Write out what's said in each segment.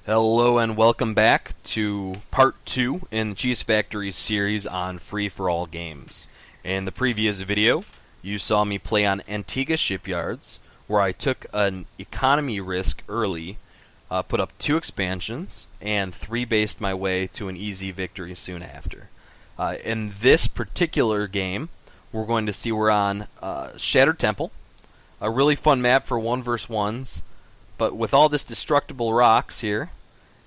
Hello and welcome back to part 2 in the Cheese Factory series on free-for-all games. In the previous video, you saw me play on Antigua shipyards, where I took an economy risk early, put up 2 expansions, and 3-based my way to an easy victory soon after. In this particular game, we're going to see we're on Shattered Temple, a really fun map for 1 vs 1s. But with all this destructible rocks here,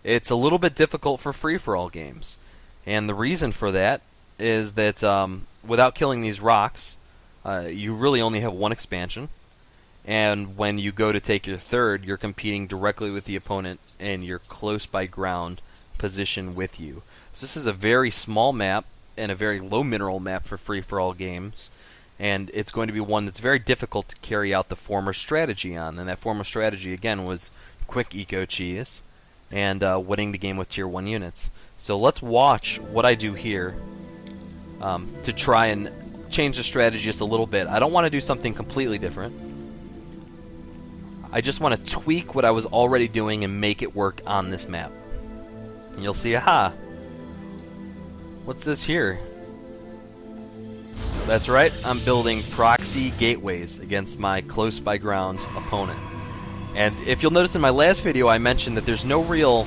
it's a little bit difficult for free-for-all games. And the reason for that is that without killing these rocks, you really only have 1 expansion. And when you go to take your third, you're competing directly with the opponent and you're close by ground position with you. So this is a very small map and a very low mineral map for free-for-all games. And it's going to be one that's very difficult to carry out the former strategy on. And that former strategy, again, was quick eco cheese and winning the game with tier 1 units. So let's watch what I do here to try and change the strategy just a little bit. I don't want to do something completely different. I just want to tweak what I was already doing and make it work on this map. And you'll see, aha! What's this here? That's right, I'm building proxy gateways against my close by ground opponent. And if you'll notice in my last video I mentioned that there's no real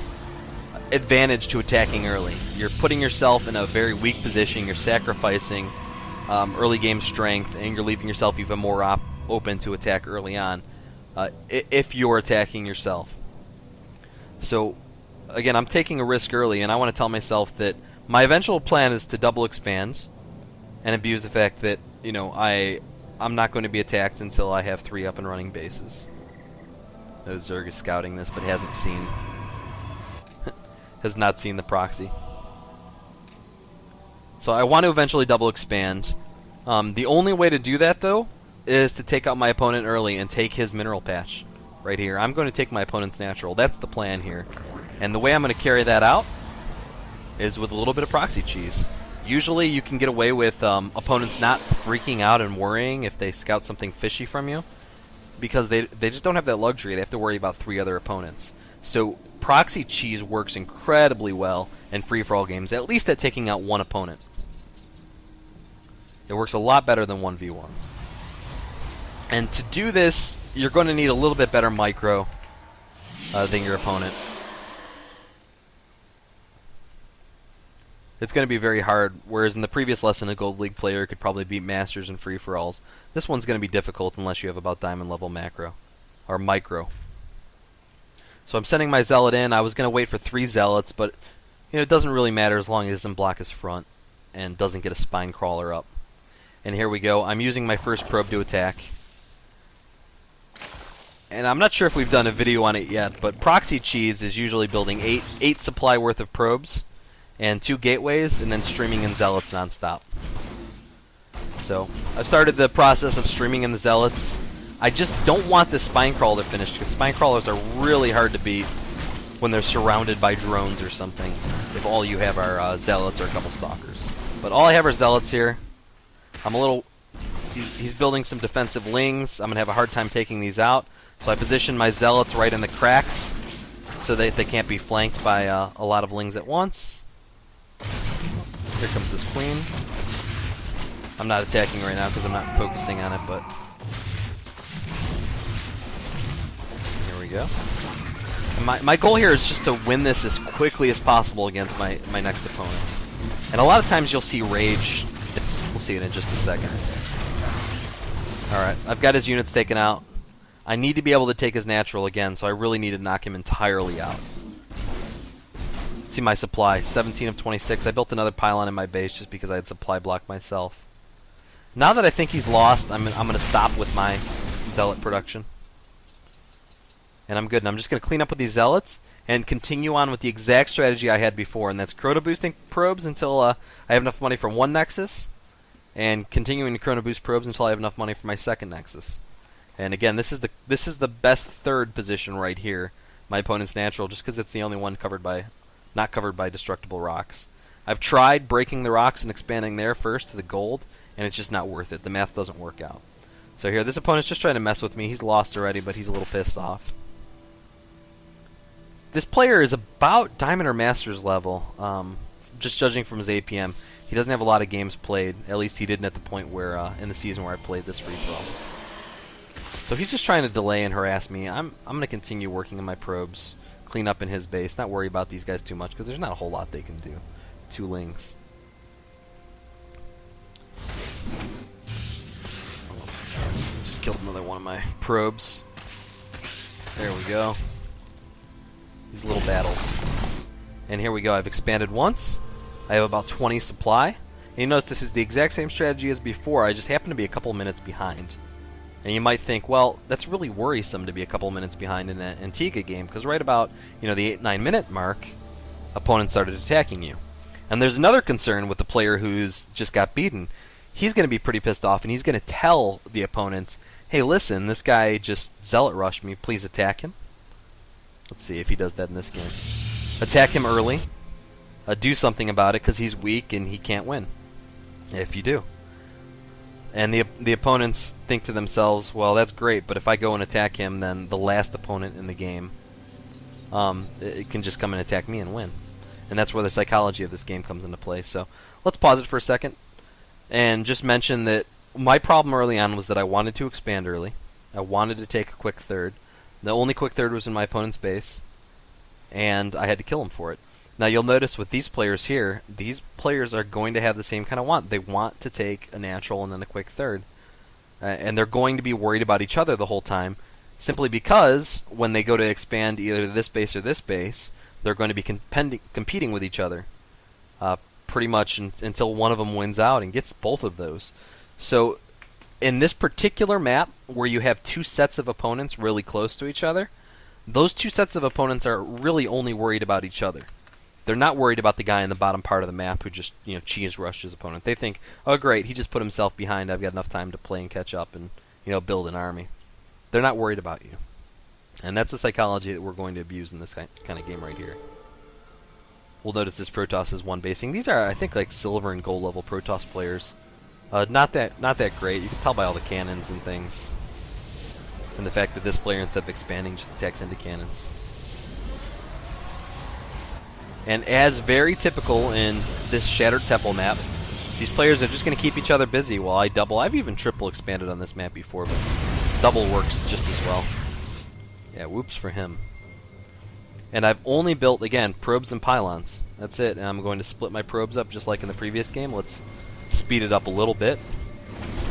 advantage to attacking early. You're putting yourself in a very weak position, you're sacrificing early game strength, and you're leaving yourself even more open to attack early on if you're attacking yourself. So again, I'm taking a risk early, and I want to tell myself that my eventual plan is to double expand and abuse the fact that, you know, I'm not going to be attacked until I have 3 up and running bases. Zerg is scouting this, but hasn't seen has not seen the proxy. So I want to eventually double expand. The only way to do that, though, is to take out my opponent early and take his mineral patch right here. I'm going to take my opponent's natural. That's the plan here. And the way I'm going to carry that out is with a little bit of proxy cheese. Usually you can get away with opponents not freaking out and worrying if they scout something fishy from you, because they just don't have that luxury. They have to worry about 3 other opponents. So proxy cheese works incredibly well in free-for-all games, at least at taking out 1 opponent. It works a lot better than 1v1s. And to do this, you're going to need a little bit better micro than your opponent. It's going to be very hard, whereas in the previous lesson a Gold League player could probably beat Masters in free-for-alls. This one's going to be difficult unless you have about Diamond level macro, or micro. So I'm sending my Zealot in. I was going to wait for 3 Zealots, but you know, it doesn't really matter as long as it doesn't block his front and doesn't get a Spine Crawler up. And here we go. I'm using my first probe to attack. And I'm not sure if we've done a video on it yet, but proxy cheese is usually building 8 supply worth of probes and 2 gateways, and then streaming in Zealots nonstop. So I've started the process of streaming in the Zealots. I just don't want this Spine Crawler finished, because Spine Crawlers are really hard to beat when they're surrounded by drones or something, if all you have are Zealots or a couple Stalkers. But all I have are Zealots here. He's building some defensive lings. I'm going to have a hard time taking these out. So I position my Zealots right in the cracks so that they can't be flanked by a lot of lings at once. Here comes this queen. I'm not attacking right now because I'm not focusing on it, but here we go. And my goal here is just to win this as quickly as possible against my next opponent. And a lot of times you'll see rage. We'll see it in just a second. Alright, I've got his units taken out. I need to be able to take his natural again, so I really need to knock him entirely out. See my supply, 17 of 26. I built another pylon in my base just because I had supply block myself. Now that I think he's lost, I'm going to stop with my Zealot production. And I'm good. And I'm just going to clean up with these Zealots and continue on with the exact strategy I had before, and that's chrono boosting probes until I have enough money for 1 Nexus, and continuing to chrono boost probes until I have enough money for my 2nd Nexus. And again, this is the best 3rd position right here, my opponent's natural, just because it's the only one not covered by destructible rocks. I've tried breaking the rocks and expanding there first to the gold, and it's just not worth it. The math doesn't work out. So here, this opponent's just trying to mess with me. He's lost already, but he's a little pissed off. This player is about Diamond or Masters level, just judging from his APM. He doesn't have a lot of games played. At least he didn't at the point where in the season where I played this free-for-all. So he's just trying to delay and harass me. I'm going to continue working on my probes, clean up in his base, not worry about these guys too much because there's not a whole lot they can do. 2 lings. Just killed another one of my probes. There we go. These little battles. And here we go. I've expanded once. I have about 20 supply. And you notice this is the exact same strategy as before. I just happen to be a couple minutes behind. And you might think, well, that's really worrisome to be a couple minutes behind in an Antigua game, because right about the 8-9 minute mark, opponents started attacking you. And there's another concern with the player who's just got beaten. He's going to be pretty pissed off, and he's going to tell the opponents, hey, listen, this guy just zealot rushed me. Please attack him. Let's see if he does that in this game. Attack him early. Do something about it because he's weak and he can't win. If you do. And the opponents think to themselves, well, that's great, but if I go and attack him, then the last opponent in the game it can just come and attack me and win. And that's where the psychology of this game comes into play. So let's pause it for a second and just mention that my problem early on was that I wanted to expand early. I wanted to take a quick third. The only quick third was in my opponent's base, and I had to kill him for it. Now you'll notice with these players here, these players are going to have the same kind of want. They want to take a natural and then a quick third. And they're going to be worried about each other the whole time, simply because when they go to expand either this base or this base, they're going to be competing with each other pretty much until one of them wins out and gets both of those. So in this particular map, where you have 2 sets of opponents really close to each other, those 2 sets of opponents are really only worried about each other. They're not worried about the guy in the bottom part of the map who just cheese rushed his opponent. They think, oh great, he just put himself behind. I've got enough time to play and catch up and build an army. They're not worried about you. And that's the psychology that we're going to abuse in this kind of game right here. We'll notice this Protoss is 1 basing. These are, I think, like silver and gold level Protoss players. Not that great. You can tell by all the cannons and things. And the fact that this player, instead of expanding, just attacks into cannons. And as very typical in this Shattered Temple map, these players are just going to keep each other busy while I double. I've even triple expanded on this map before, but double works just as well. Yeah, whoops for him. And I've only built, again, probes and pylons. That's it. And I'm going to split my probes up just like in the previous game. Let's speed it up a little bit.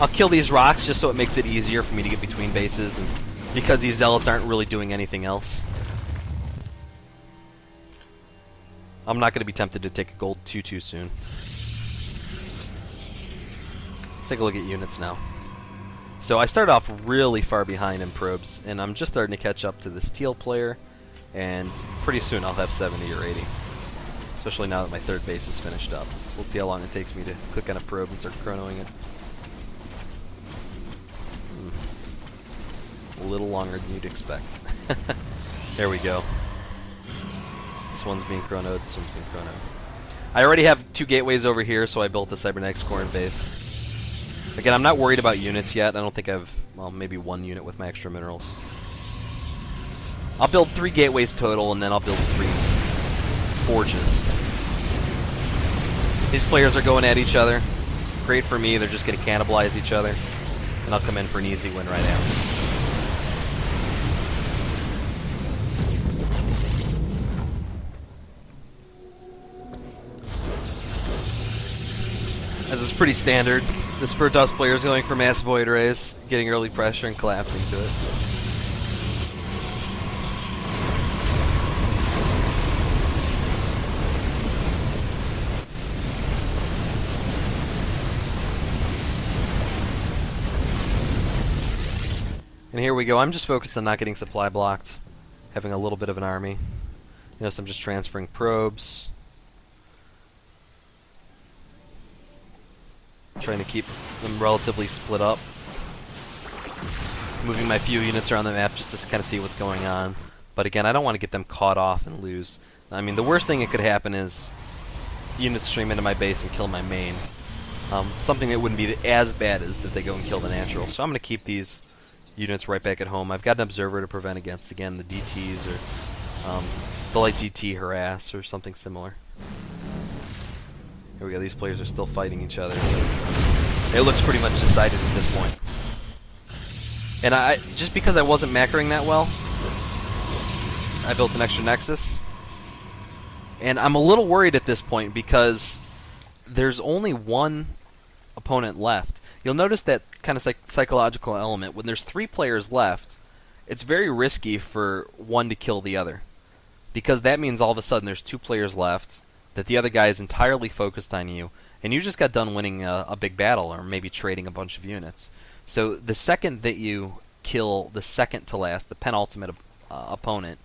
I'll kill these rocks just so it makes it easier for me to get between bases, and because these zealots aren't really doing anything else. I'm not going to be tempted to take a gold too soon. Let's take a look at units now. So I started off really far behind in probes, and I'm just starting to catch up to this teal player, and pretty soon I'll have 70 or 80. Especially now that my 3rd base is finished up. So let's see how long it takes me to click on a probe and start chronoing it. A little longer than you'd expect. There we go. This one's being chronoed, this one's being chronoed. I already have 2 gateways over here, so I built a Cybernetics core and base. Again, I'm not worried about units yet. I don't think I've, well, maybe 1 unit with my extra minerals. I'll build 3 gateways total, and then I'll build 3 forges. These players are going at each other. Great for me, they're just going to cannibalize each other. And I'll come in for an easy win right after. As is pretty standard, this Protoss player is going for mass void rays, getting early pressure and collapsing to it. And here we go. I'm just focused on not getting supply blocked, having a little bit of an army. Notice I'm just transferring probes. Trying to keep them relatively split up. Moving my few units around the map just to kind of see what's going on. But again, I don't want to get them caught off and lose. I mean, the worst thing that could happen is units stream into my base and kill my main. Something that wouldn't be as bad as that they go and kill the natural. So I'm going to keep these units right back at home. I've got an observer to prevent against, again, the DTs or The like GT harass or something similar. Here we go, these players are still fighting each other. It looks pretty much decided at this point. And just because I wasn't macroing that well, I built an extra Nexus. And I'm a little worried at this point because there's only one opponent left. You'll notice that kind of psychological element. When there's 3 players left, it's very risky for one to kill the other. Because that means all of a sudden there's 2 players left, that the other guy is entirely focused on you, and you just got done winning a big battle or maybe trading a bunch of units. So the second that you kill the second to last, the penultimate opponent,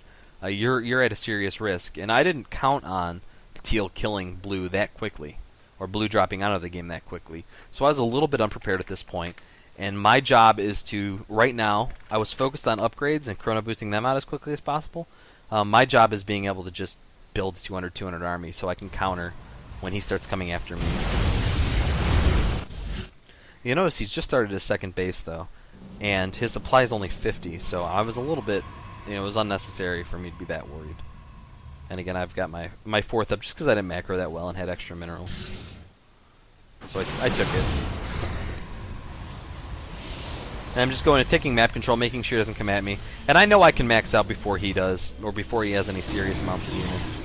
you're at a serious risk. And I didn't count on teal killing blue that quickly, or blue dropping out of the game that quickly. So I was a little bit unprepared at this point. And my job is to, right now, I was focused on upgrades and chrono boosting them out as quickly as possible. My job is being able to just build 200 army so I can counter when he starts coming after me. You notice he's just started his second base though, and his supply is only 50, so I was a little bit, it was unnecessary for me to be that worried. And again, I've got my fourth up just because I didn't macro that well and had extra minerals. So I took it. And I'm just going to taking map control, making sure he doesn't come at me. And I know I can max out before he does, or before he has any serious amounts of units.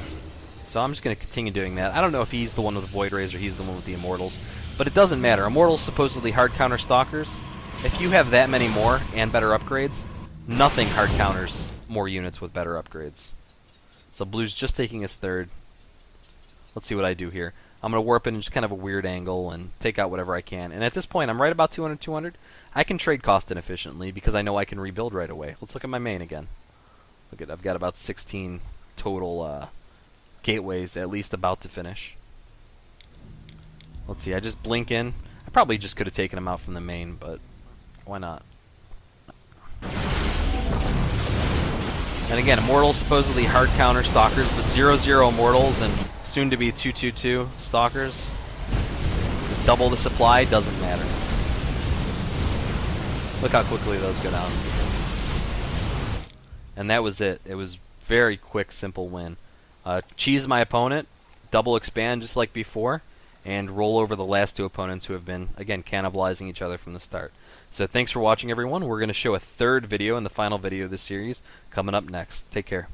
So I'm just going to continue doing that. I don't know if he's the one with the Void Rays or he's the one with the Immortals. But it doesn't matter. Immortals supposedly hard counter Stalkers. If you have that many more and better upgrades, nothing hard counters more units with better upgrades. So blue's just taking his third. Let's see what I do here. I'm going to warp in just kind of a weird angle and take out whatever I can. And at this point, I'm right about 200. I can trade cost inefficiently because I know I can rebuild right away. Let's look at my main again. Look at, I've got about 16 total gateways at least about to finish. Let's see, I just blink in. I probably just could have taken him out from the main, but why not? And again, Immortals supposedly hard counter Stalkers, but 0/0 Immortals and soon to be 2/2/2 Stalkers. Double the supply, doesn't matter. Look how quickly those go down. And that was it. It was very quick, simple win. Cheese my opponent, double expand just like before, and roll over the last 2 opponents who have been, again, cannibalizing each other from the start. So thanks for watching, everyone. We're going to show a third video and the final video of this series coming up next. Take care.